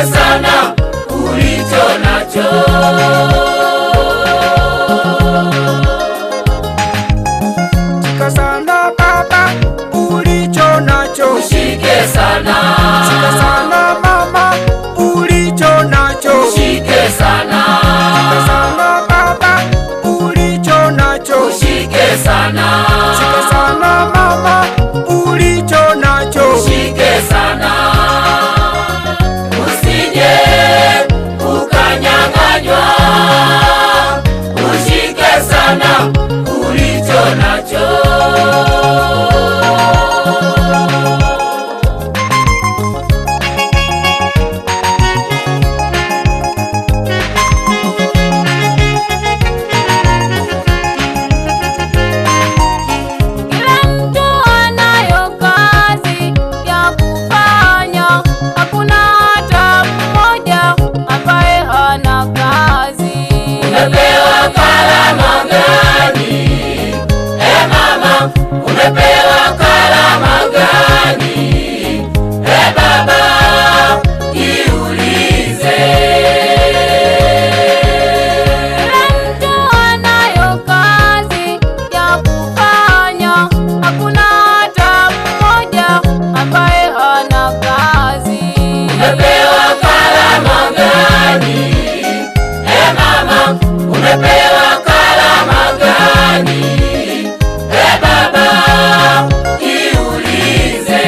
sana ulicho nacho. Shika sana baba ulicho nacho. Ushike sana. Shika sana mama ulicho nacho. Ushike sana. Shika sana baba ulicho nacho. Ushike sana. Shika sana mama ulicho nacho. Ushike sana. Usije ukanyang'anywa. Ushike sana ulicho nacho. Umepewa karama gani? Mama, umepewa karama gani? Baba, jiulize. Mtu anayo kazi ya kufanya, hakuna hata mmoja ambaye hana kazi. Umepewa karama gani? Mama, umepewa karama gani? Baba, jiulize.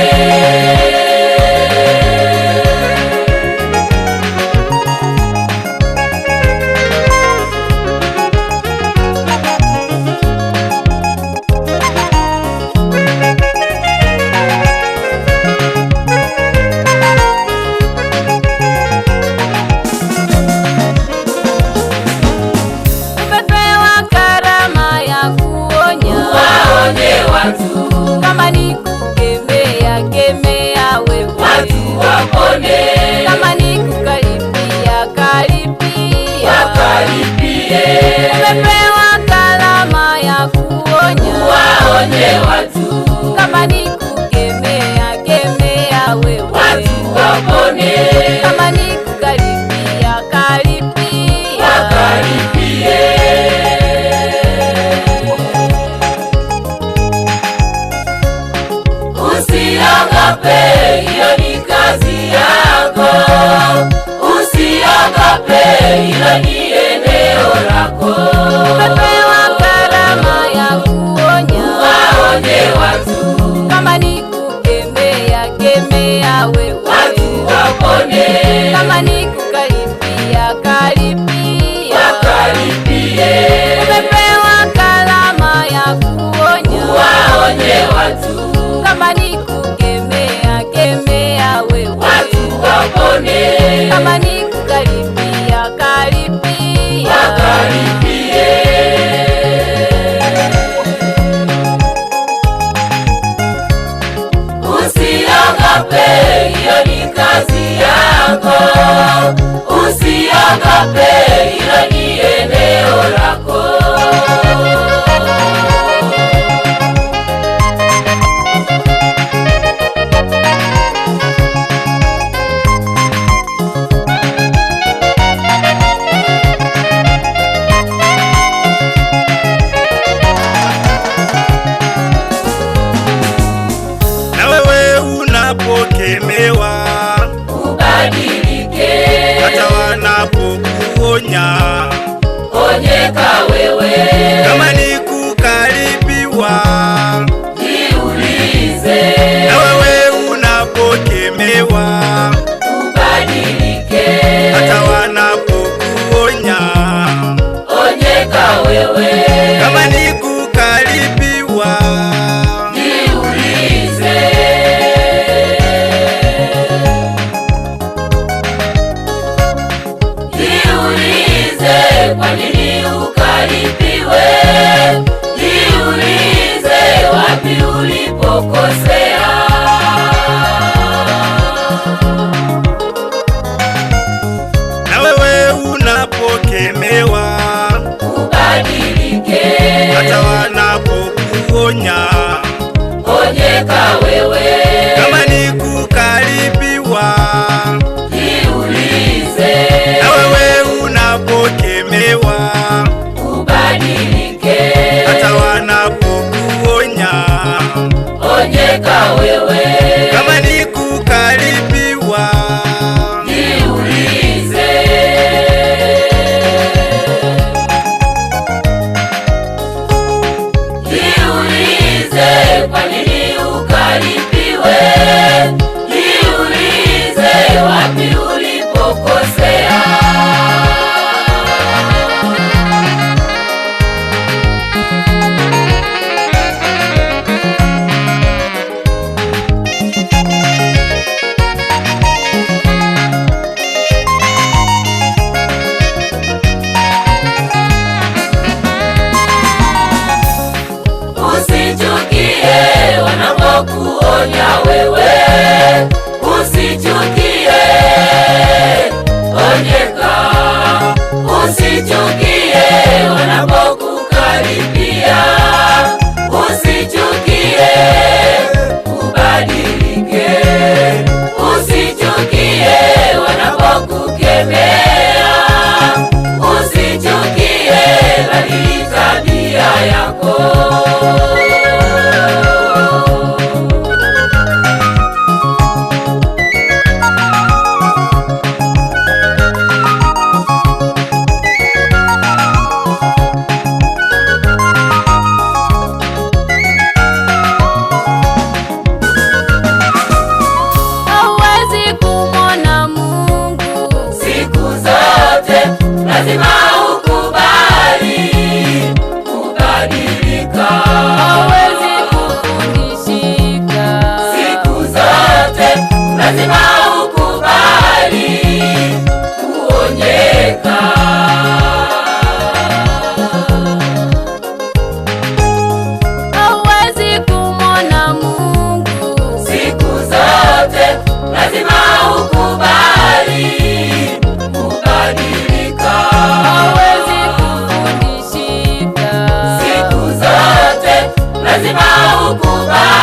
Umepewa karama ya kuonya, Waonye watu, kama ni kukemea, kemea wewe. watu wapone, Kama ni kukaripia, karipia. wakaripie. Umepewa karama ya kuonya, Waonye watu, kama ni kukemea, kemea wewe. watu wapone, Kama ni kukaripia, karipia. wakaripie. Usiogope, hiyo ni kazi yako. Usiogope, hilo ni eneo lako. Umepewa karama ya kuonya, Waonye watu, kama ni kukemea, kemea wewe. watu wapone, Kama ni kukaripia, karipia. wakaripie. Umepewa karama ya kuonya, Waonye watu, kama ni kukemea, kemea wewe. watu wapone, Kama ni kukaripia, karipia. wakaripie. Usiogope, hiyo ni kazi yako. Usiogope, hilo ni eneo lako. Na wewe unapokemea lazima ukubali kuonyeka. Hauwezi kumwona Mungu siku zote, lazima ukubali kubadilika. hauwezi kufundishika Siku zote, lazima ukubali